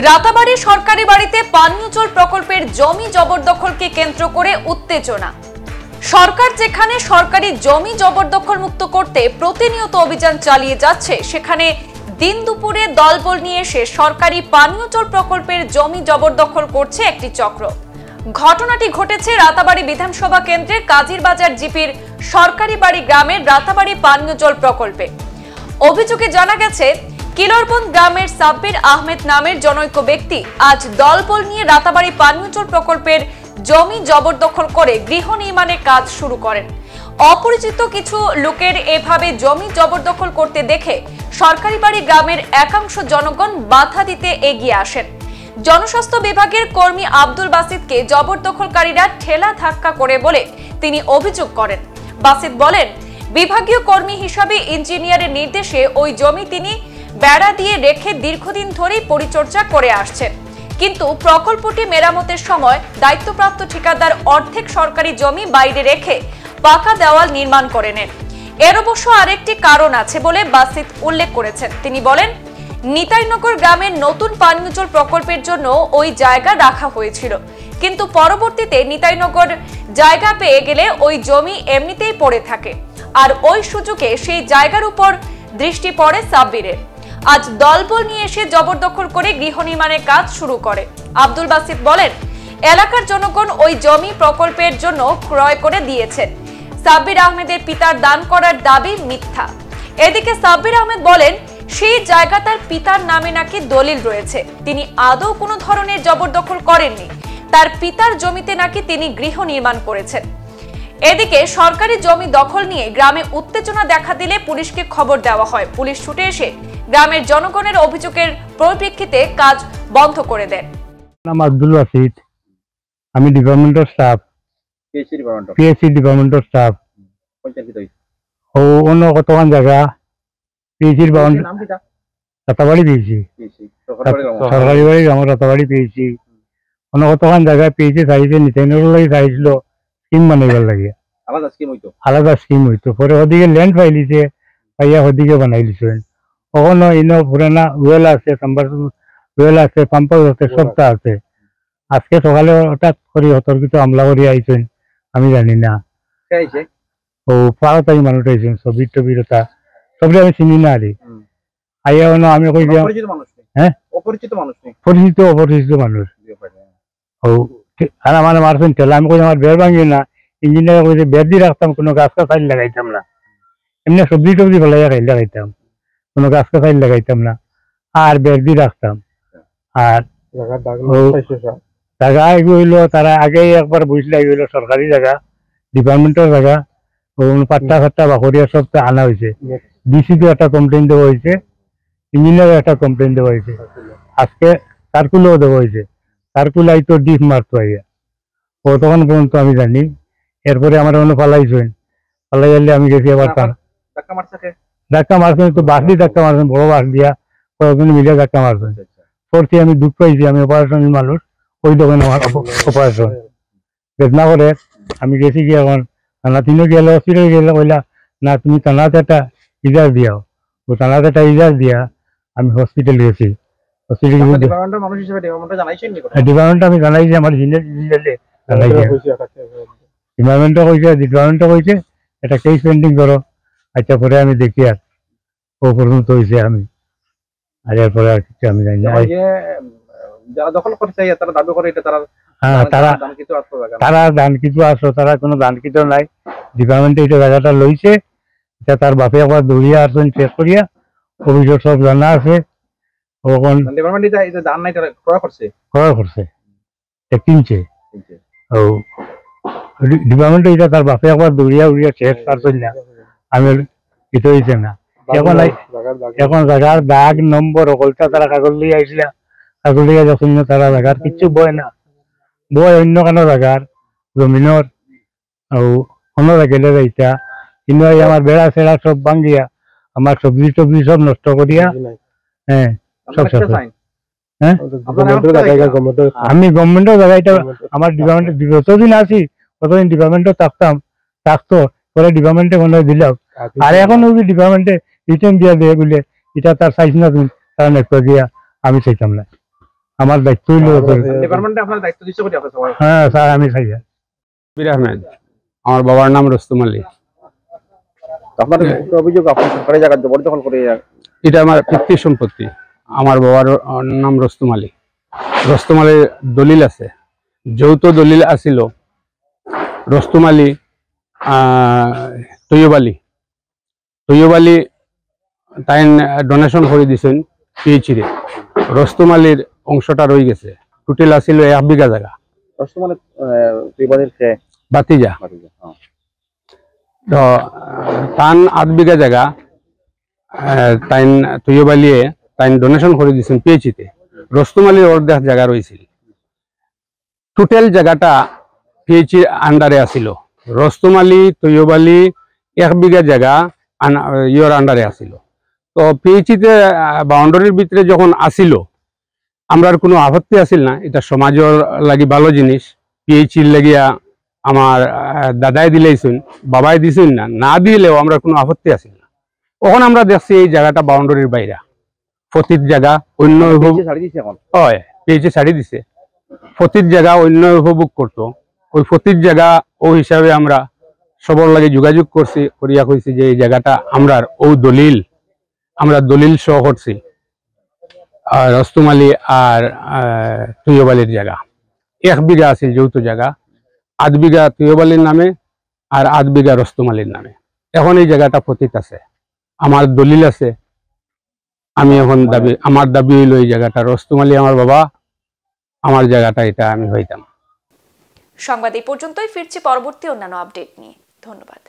রাতাবাড়ি সরকারি বাড়িতে পানীয় জল প্রকল্পের জমি জবরদখলকে কেন্দ্র করে উত্তেজনা। সরকার যেখানে সরকারি জমি জবরদখল মুক্ত করতে প্রতিনিয়ত অভিযান চালিয়ে যাচ্ছে, সেখানে দিন দুপুরে দলবল নিয়ে এসে সরকারি পানীয় জল প্রকল্পের জমি জবরদখল করছে একটি চক্র। ঘটনাটি ঘটেছে রাতাবাড়ি বিধানসভা কেন্দ্রের কাজিরবাজার জিপির সরকারি বাড়ি গ্রামের রাতাবাড়ি পানীয় জল প্রকল্পে। অভিযোগে জানা গেছে, কিলরবন্দ গ্রামের সাব্বির আহমেদ নামের জনৈক ব্যক্তি আজ দলবল নিয়ে রাতাবাড়ি পানীয় জল প্রকল্পের জমি জবরদখল করে গৃহ নির্মাণের কাজ শুরু করেন। অপরিচিত কিছু লোকের এভাবে জমি জবরদখল করতে দেখে সরকারি বাড়ি গ্রামের একাংশ জনগণ বাধা দিতে এগিয়ে আসেন। জনস্বাস্থ্য বিভাগের কর্মী আব্দুল বাসিতকে জবরদখলকারীরা ঠেলা ধাক্কা করে বলে তিনি অভিযোগ করেন। বাসিত বলেন, বিভাগীয় কর্মী হিসাবে ইঞ্জিনিয়ারের নির্দেশে ওই জমি তিনি বেড়া দিয়ে রেখে দীর্ঘদিন ধরেই পরিচর্যা করে আসছেন, কিন্তু প্রকল্পটি মেরামতের সময় দায়িত্বপ্রাপ্ত ঠিকাদার অর্ধেক সরকারি জমি বাইরে রেখে পাকা দেওয়াল নির্মাণ করে নেন। এর অবশ্য আরেকটি কারণ আছে বলে বাসিত উল্লেখ করেছেন। তিনি বলেন, নিতাইনগর গ্রামের নতুন পানীয় জল প্রকল্পের জন্য ওই জায়গা রাখা হয়েছিল, কিন্তু পরবর্তীতে নিতাইনগর জায়গা পেয়ে গেলে ওই জমি এমনিতেই পড়ে থাকে, আর ওই সুযোগে সেই জায়গার উপর দৃষ্টি পড়ে সাব্বিরের। আজ দলবল নিয়ে এসে জবরদখল করে গৃহ নির্মাণের কাজ শুরু করে। আব্দুল বাসিত বলেন, এলাকার জনগণ ওই জমি প্রকল্পের জন্য ক্রয় করে দিয়েছেন। সাব্বির আহমেদের পিতার দান করার দাবি মিথ্যা। এদিকে সাব্বির আহমেদ বলেন, সেই জায়গা তার পিতার নামে নাকি দলিল রয়েছে, তিনি আদৌ কোনো ধরনের জবরদখল করেননি। তার পিতার জমিতে নাকি তিনি গৃহ নির্মাণ করেছেন। এদিকে সরকারি জমি দখল নিয়ে গ্রামে উত্তেজনা দেখা দিলে পুলিশকে খবর দেওয়া হয়। পুলিশ ছুটে এসে গ্রামের জনগণের অভিযোগের পরিপ্রেক্ষিতে কাজ বন্ধ করে দেন। নাম আব্দুল বাসিত, আমি ডিপার্টমেন্টের স্টাফ, পিএসসি ডিপার্টমেন্টের স্টাফ। ও অন্য কতক্ষণ জায়গা পিএসসির রাতাবাড়ি পেয়েছি, সরকারি বাড়ি আমার রাতাবাড়ি পেয়েছি। অন্য কতক্ষণ জায়গা পেয়েছি চাইছে নিতাইনগর লাগে চাইছিল স্কিম বানাইবার লাগে, আলাদা স্কিম হইতো। পরে ওদিকে ল্যান্ড পাইলিছে, পাইয়া ওদিকে বানাই দিছে। ওখানে ইনো পুরানা ওয়েল আছে, ওয়েল আছে, পাম্পার আছে, সবটা আছে। আজকে সকালে হঠাৎ করে অতর্কিত হামলা করে আইছেন, আমি জানি না। ও 12 তারিখ মানুষ আইছেন, ছবির টবির ওটা সবটা আমি চিনি না। আরে আইয়া আমি কই যে হ্যাঁ পরিচিত অপরিচিত মানুষ। ও আর আমার মারছেন ঠেলা। আমি কই আমার বের ভাঙিয়ে না, ইঞ্জিনিয়ার কইছে বের দিয়ে রাখতাম, কোনো গাছ কাছাইল লাগাইতাম না, এমনি সবজি টবজি ফেলাইয়া খাইল লাগাইতাম, কোনো গাছ কাছাইল লাগাইতাম না, আর বের দিয়ে রাখতাম। আর জায়গা এগুলো তারা আগেই একবার বুঝলে এগুলো সরকারি জায়গা, ডিপার্টমেন্টের জায়গা, পাট্টা ফাট্টা বাকরিয়া সব আনা হয়েছে। ডিসিকে একটা কমপ্লেন দেওয়া হয়েছে, ইঞ্জিনিয়ার একটা কমপ্লেন দেওয়া হয়েছে, আজকে সার্কুলও দেওয়া হয়েছে। সার্কুল আইতো ডিপ মারতো আইয়া, ও তখন পর্যন্ত আমি জানি। এরপরে আমার অন্য পালাইছেন, পালাই গেলে আমি গেছি আবার ধাক্কা মারছেন, তো বাস দিয়ে ধাক্কা মারছেন, বড় বাস দিয়া কয়েকজন মিলে ধাক্কা মারছেন। পড়ছি আমি দুঃখ পাইছি, আমি অপারেশনের মানুষ, ওই দোকানে আমার অপারেশন বেদনা করে। আমি গেছি গিয়ে এখন থানা তিনও গেলে হসপিটাল গেলে কইলা না তুমি থানাতে একটা ইজাজ দিয়াও। ও থানাতে একটা ইজাজ দিয়া আমি হসপিটাল গেছি। ডিপার্টমেন্ট আমি জানাইছি, আমার ডিপার্টমেন্টে কইছে একটা কেস পেন্ডিং করো। আচ্ছা, পরে আমি দেখি আর ও পর্যন্ত হয়েছে আমি, আর এরপরে আর কিছু আমি জানি না। তারা দান কিছু আসো, তারা কোনো দান কিছু নাই। ডিপার্টমেন্টে এটা জায়গাটা লইছে, তার বাপে একবার দৌড়িয়া আসছেন চেক করিয়া, অভিযোগ সব জানা আছে। ক্রয় করছে, কিনছে। ও ডিপার্টমেন্টে এটা তার বাপে একবার দৌড়িয়া উড়িয়া চেক করছেন না, আমি কিছু হয়েছে না। এখন জায়গার দাগ নম্বর ওকলটা তারা কাগজ লিয়ে আইছিল, কাগজ লিয়ে যখন তারা জায়গার কিচ্ছু বয় না, বয় অন্য কোনো জায়গার জমিনের। অন্য গেলে যাইতা কিন্তু আমার বেড়া সেড়া সব ভাঙ্গিয়া, আমার সবজি টবজি সব নষ্ট করিয়া। হ্যাঁ, সব হ্যাঁ আমি গভর্নমেন্টের জায়গাটা আমার ডিপার্টমেন্টে যতদিন আছি ততদিন ডিপার্টমেন্টও থাকতো, পরে ডিপার্টমেন্টে মনে হয় দিল। আর এখন ওই ডিপার্টমেন্টে রিটার্ন দিয়া দেয় বলে এটা তার চাইছি না তুমি, তারা নেক্সট দিয়া আমি চাইতাম না। আমার দায়িত্ব হইল ডিপার্টমেন্টে আপনার দায়িত্ব দিচ্ছে কোটি আপনার সবার হ্যাঁ স্যার আমি খাই বীর আহমেদ, আমার বাবার নাম রুস্তম আলী। আপনার অভিযোগ আপনি সরকারি জায়গা জবরদখল করে এটা আমার পিতৃ সম্পত্তি। আমার বাবার নাম রুস্তম আলী। রুস্তম আলীর দলিল আছে, যৌথ দলিল আছিল। রুস্তম আলী, তৈয়ব আলী তাই ডোনেশন করে দিছেন পিএইচি। রুস্তম আলীর অংশটা রয়ে গেছে। টোটাল আছিল 1 বিঘা জায়গা। মানে বিবাদের বাতিজা তো তান 8 বিঘা জায়গা তাই তৈয়ব আলীয়ে তাই ডোনেশন করে দিয়েছেন পিএইচিতে। রুস্তম আলীর অর্ধেক জায়গা রয়েছিল। টোটাল জায়গাটা পিএইচির আন্ডারে আছিল। রুস্তম আলী, তৈয়ব আলী 1 বিঘা জায়গা ইয়র আন্ডারে আছিল। তো পিএইচিতে বাউন্ডারির ভিতরে যখন আসিল, আমরার কোনো আপত্তি আছিল না। এটা সমাজের লাগি ভালো জিনিস। পিএইচির লাগিয়া আমার দাদাই দিলেইছেন, বাবাই দিছেন না, না দিলেও আমরা কোনো আপত্তি আছিল না। তখন আমরা দেখছি এই জায়গাটা বাউন্ডারির বাইরে, ফতির জায়গা অন্য হয় পিএইচি ছাড়ি দিছে। ফতির জায়গা অন্য উপভোগ করতো। ওই ফতির জায়গা ও হিসাবে আমরা সবার লাগে যোগাযোগ করছি, করিয়া কইছি যে এই জায়গাটা আমরার ও দলিল, আমরা দলিল সহ করছি। আর রুস্তম আলী আর তৈয়ব আলীর জায়গা 1 বিঘা আছে যৌথ জায়গা। 8 বিঘা তৈয়ব আলীর নামে আর 8 বিঘা রুস্তম আলীর নামে। এখন এই জায়গাটা ফতিত আছে, আমার দলিল আছে। আমি এখন আমার দাবি হইল এই জায়গাটা রুস্তম আলী আমার বাবা, আমার জায়গাটা এটা আমি হইতাম। সংবাদ এই পর্যন্তই। ফিরছি পরবর্তী অন্যান্য আপডেট নিয়ে। ধন্যবাদ।